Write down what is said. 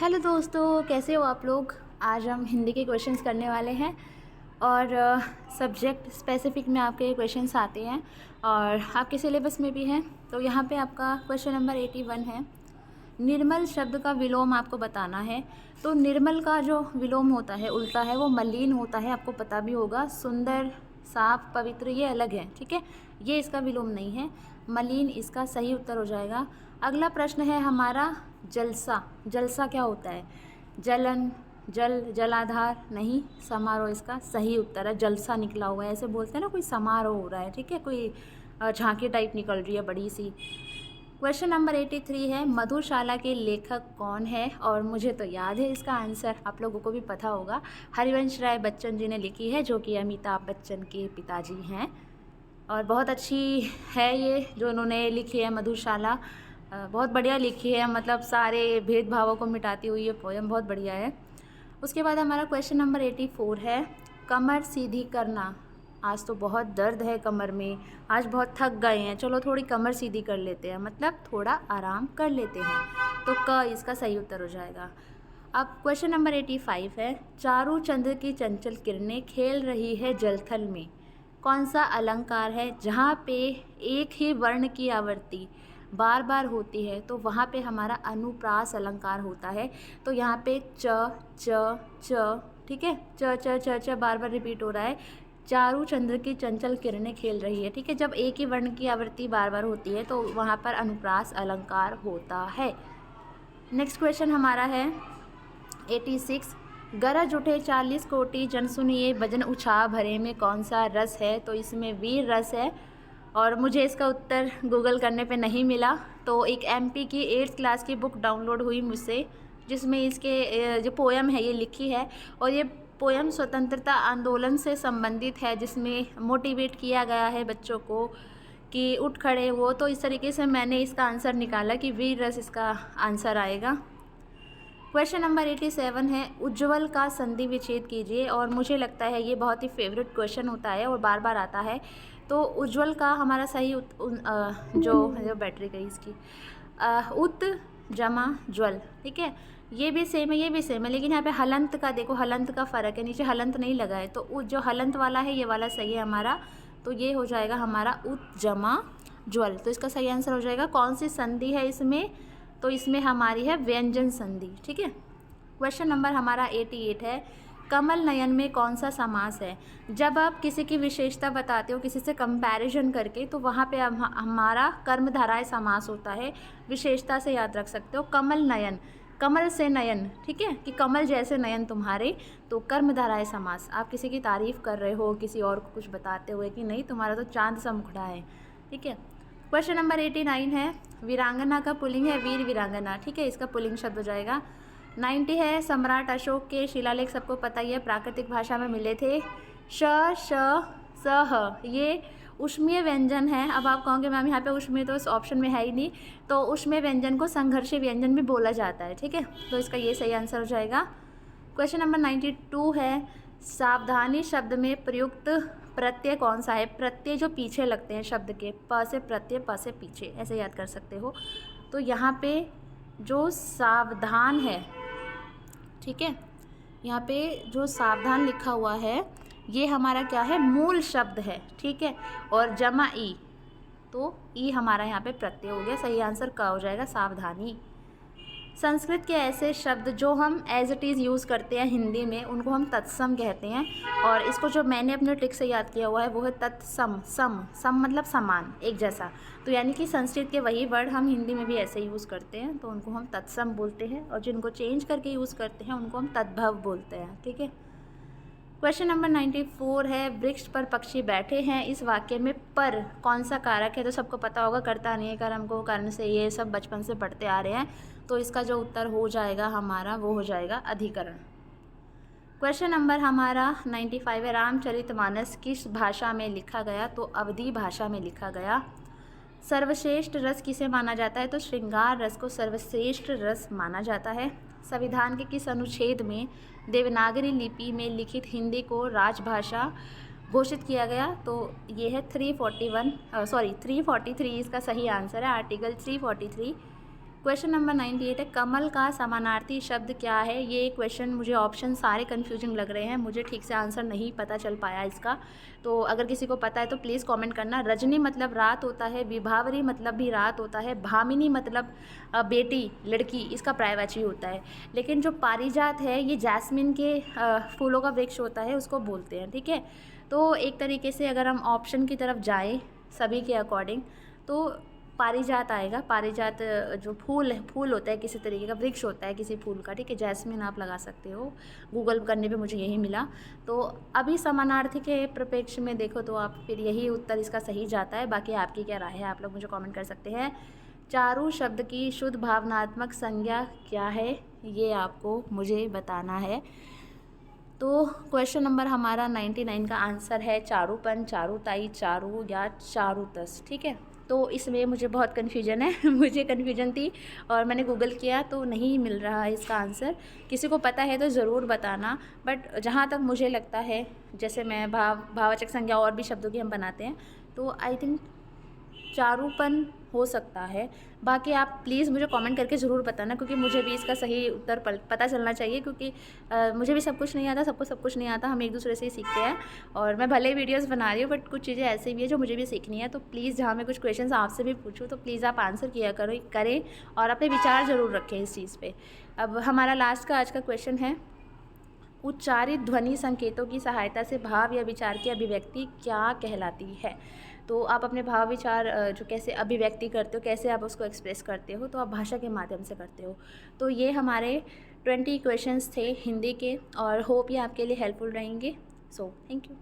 Hello दोस्तों, कैसे हो आप लोग। आज हम हिंदी के क्वेश्चंस करने वाले हैं और सब्जेक्ट स्पेसिफिक में आपके क्वेश्चंस आते हैं और आपके सिलेबस में भी हैं। तो यहाँ पे आपका क्वेश्चन नंबर 81 है। निर्मल शब्द का विलोम आपको बताना है। तो निर्मल का जो विलोम होता है, उल्टा है, वो मलिन होता है। आपको पता भी होगा, सुंदर, साफ, पवित्र ये अलग है, ठीक है। ये इसका विलोम नहीं है, मलिन इसका सही उत्तर हो जाएगा। अगला प्रश्न है हमारा जलसा। जलसा क्या होता है? जलन, जल, जलाधार नहीं, समारोह इसका सही उत्तर है। जलसा निकला हुआ है, ऐसे बोलते हैं ना, कोई समारोह हो रहा है, ठीक है, कोई झांकी टाइप निकल रही है बड़ी सी। क्वेश्चन नंबर 83 है, मधुशाला के लेखक कौन है? और मुझे तो याद है इसका आंसर, आप लोगों को भी पता होगा। हरिवंश राय बच्चन जी ने लिखी है, जो कि अमिताभ बच्चन के पिताजी हैं। और बहुत अच्छी है ये जो उन्होंने लिखी है मधुशाला, बहुत बढ़िया लिखी है, मतलब सारे भेदभावों को मिटाती हुई ये पोएम बहुत बढ़िया है। उसके बाद हमारा क्वेश्चन नंबर 84 है, कमर सीधी करना। आज तो बहुत दर्द है कमर में, आज बहुत थक गए हैं, चलो थोड़ी कमर सीधी कर लेते हैं, मतलब थोड़ा आराम कर लेते हैं। तो क इसका सही उत्तर हो जाएगा। अब क्वेश्चन नंबर 85 है, चारू चंद्र की चंचल किरणें खेल रही है जलथल में। कौन सा अलंकार है जहाँ पे एक ही वर्ण की आवृत्ति बार बार होती है? तो वहाँ पे हमारा अनुप्रास अलंकार होता है। तो यहाँ पे च च च, ठीक है, च च च च बार बार रिपीट हो रहा है। चारू चंद्र की चंचल किरणें खेल रही है, ठीक है। जब एक ही वर्ण की आवृत्ति बार बार होती है तो वहाँ पर अनुप्रास अलंकार होता है। नेक्स्ट क्वेश्चन हमारा है 86, गरज उठे 40 कोटि जन सुनिए भजन उछाह भरे में कौन सा रस है? तो इसमें वीर रस है और मुझे इसका उत्तर गूगल करने पे नहीं मिला। तो एक एमपी की 8th क्लास की बुक डाउनलोड हुई मुझसे, जिसमें इसके जो पोएम है ये लिखी है। और ये पोएम स्वतंत्रता आंदोलन से संबंधित है, जिसमें मोटिवेट किया गया है बच्चों को कि उठ खड़े हो। तो इस तरीके से मैंने इसका आंसर निकाला कि वीर रस इसका आंसर आएगा। क्वेश्चन नंबर 87 है, उज्ज्वल का संधि विच्छेद कीजिए। और मुझे लगता है ये बहुत ही फेवरेट क्वेश्चन होता है और बार बार आता है। तो उज्ज्वल का हमारा सही जो बैटरी गई इसकी, उत जमा ज्वल, ठीक है। ये भी सेम है, ये भी सेम है, लेकिन यहाँ पे हलंत का देखो, हलंत का फ़र्क है, नीचे हलंत नहीं लगा है। तो जो हलंत वाला है ये वाला सही है हमारा। तो ये हो जाएगा हमारा उत जमा ज्वल। तो इसका सही आंसर हो जाएगा। कौन सी संधि है इसमें? तो इसमें हमारी है व्यंजन संधि, ठीक है। क्वेश्चन नंबर हमारा 88 है, कमल नयन में कौन सा समास है? जब आप किसी की विशेषता बताते हो किसी से कंपैरिजन करके, तो वहाँ पे हमारा कर्मधाराय समास होता है। विशेषता से याद रख सकते हो, कमल नयन, कमल से नयन, ठीक है, कि कमल जैसे नयन तुम्हारे। तो कर्मधाराय समास, आप किसी की तारीफ़ कर रहे हो किसी और को कुछ बताते हुए कि नहीं तुम्हारा तो चांद सा मुखड़ा है, ठीक है। क्वेश्चन नंबर 89 है, वीरांगना का पुल्लिंग है वीर वीरांगना, ठीक है, इसका पुल्लिंग शब्द हो जाएगा। 90 है, सम्राट अशोक के शिलालेख सबको पता ही है, प्राकृतिक भाषा में मिले थे। श श स ह, ये ऊष्मीय व्यंजन है। अब आप कहोगे मैम यहाँ पे ऊष्मीय तो इस ऑप्शन में है ही नहीं। तो ऊष्मीय व्यंजन को संघर्षी व्यंजन भी बोला जाता है, ठीक है। तो इसका ये सही आंसर हो जाएगा। क्वेश्चन नंबर 92 है, सावधानी शब्द में प्रयुक्त प्रत्यय कौन सा है? प्रत्यय जो पीछे लगते हैं शब्द के, प से प्रत्यय, प से पीछे, ऐसे याद कर सकते हो। तो यहाँ पे जो सावधान है, ठीक है, यहाँ पे जो सावधान लिखा हुआ है ये हमारा क्या है? मूल शब्द है, ठीक है। और जमा ई, तो ई हमारा यहाँ पे प्रत्यय हो गया। सही आंसर का हो जाएगा सावधानी। संस्कृत के ऐसे शब्द जो हम एज इट इज़ यूज़ करते हैं हिंदी में, उनको हम तत्सम कहते हैं। और इसको जो मैंने अपने ट्रिक से याद किया हुआ है वो है तत्सम। सम मतलब समान, एक जैसा। तो यानी कि संस्कृत के वही वर्ड हम हिंदी में भी ऐसे यूज़ करते हैं, तो उनको हम तत्सम बोलते हैं। और जिनको चेंज करके यूज़ करते हैं उनको हम तद्भव बोलते हैं, ठीक है। क्वेश्चन नंबर 94 है, वृक्ष पर पक्षी बैठे हैं, इस वाक्य में पर कौन सा कारक है? तो सबको पता होगा, कर्ता नहीं है, कर्म को कारण से, ये सब बचपन से पढ़ते आ रहे हैं। तो इसका जो उत्तर हो जाएगा हमारा वो हो जाएगा अधिकरण। क्वेश्चन नंबर हमारा 95 है, रामचरितमानस किस भाषा में लिखा गया? तो अवधी भाषा में लिखा गया। सर्वश्रेष्ठ रस किसे माना जाता है? तो श्रृंगार रस को सर्वश्रेष्ठ रस माना जाता है। संविधान के किस अनुच्छेद में देवनागरी लिपि में लिखित हिंदी को राजभाषा घोषित किया गया? तो ये है 343, इसका सही आंसर है, आर्टिकल 343 क्वेश्चन नंबर 98 है, कमल का समानार्थी शब्द क्या है। ये क्वेश्चन मुझे ऑप्शन सारे कन्फ्यूजिंग लग रहे हैं, मुझे ठीक से आंसर नहीं पता चल पाया इसका। तो अगर किसी को पता है तो प्लीज़ कमेंट करना। रजनी मतलब रात होता है, विभावरी मतलब भी रात होता है, भामिनी मतलब बेटी लड़की, इसका पर्यायवाची होता है। लेकिन जो पारिजात है ये जैस्मिन के फूलों का वृक्ष होता है, उसको बोलते हैं, ठीक है। तो एक तरीके से अगर हम ऑप्शन की तरफ जाएँ सभी के अकॉर्डिंग तो पारिजात आएगा। पारिजात जो फूल होता है, किसी तरीके का वृक्ष होता है किसी फूल का, ठीक है। जैस्मिन आप लगा सकते हो, गूगल करने पे मुझे यही मिला। तो अभी समानार्थी के प्रपेक्ष में देखो तो आप फिर यही उत्तर इसका सही जाता है। बाकी आपकी क्या राय है, आप लोग मुझे कमेंट कर सकते हैं। चारु शब्द की शुद्ध भावनात्मक संज्ञा क्या है, ये आपको मुझे बताना है। तो क्वेश्चन नंबर हमारा 99 का आंसर है चारूपन, चारुताई, चारू या चारुतस, ठीक है। तो इसमें मुझे बहुत कन्फ्यूजन है मुझे कन्फ्यूजन थी और मैंने गूगल किया तो नहीं मिल रहा है इसका आंसर। किसी को पता है तो ज़रूर बताना। बट जहाँ तक मुझे लगता है, जैसे मैं भाववाचक संज्ञा और भी शब्दों की हम बनाते हैं, तो आई थिंक चारूपन हो सकता है। बाकी आप प्लीज़ मुझे कमेंट करके ज़रूर बताना, क्योंकि मुझे भी इसका सही उत्तर पता चलना चाहिए। क्योंकि मुझे भी सब कुछ नहीं आता, सबको सब कुछ नहीं आता, हम एक दूसरे से ही सीखते हैं। और मैं भले वीडियोस बना रही हूँ बट कुछ चीज़ें ऐसी भी है जो मुझे भी सीखनी है। तो प्लीज़ जहाँ मैं कुछ क्वेश्चन आपसे भी पूछूँ तो प्लीज़ आप आंसर किया करें और अपने विचार ज़रूर रखें इस चीज़ पर। अब हमारा लास्ट का आज का क्वेश्चन है, उच्चारित ध्वनि संकेतों की सहायता से भाव या विचार की अभिव्यक्ति क्या कहलाती है। तो आप अपने भाव विचार जो कैसे अभिव्यक्ति करते हो, कैसे आप उसको एक्सप्रेस करते हो, तो आप भाषा के माध्यम से करते हो। तो ये हमारे 20 क्वेश्चंस थे हिंदी के और होप ये आपके लिए हेल्पफुल रहेंगे। So thank you.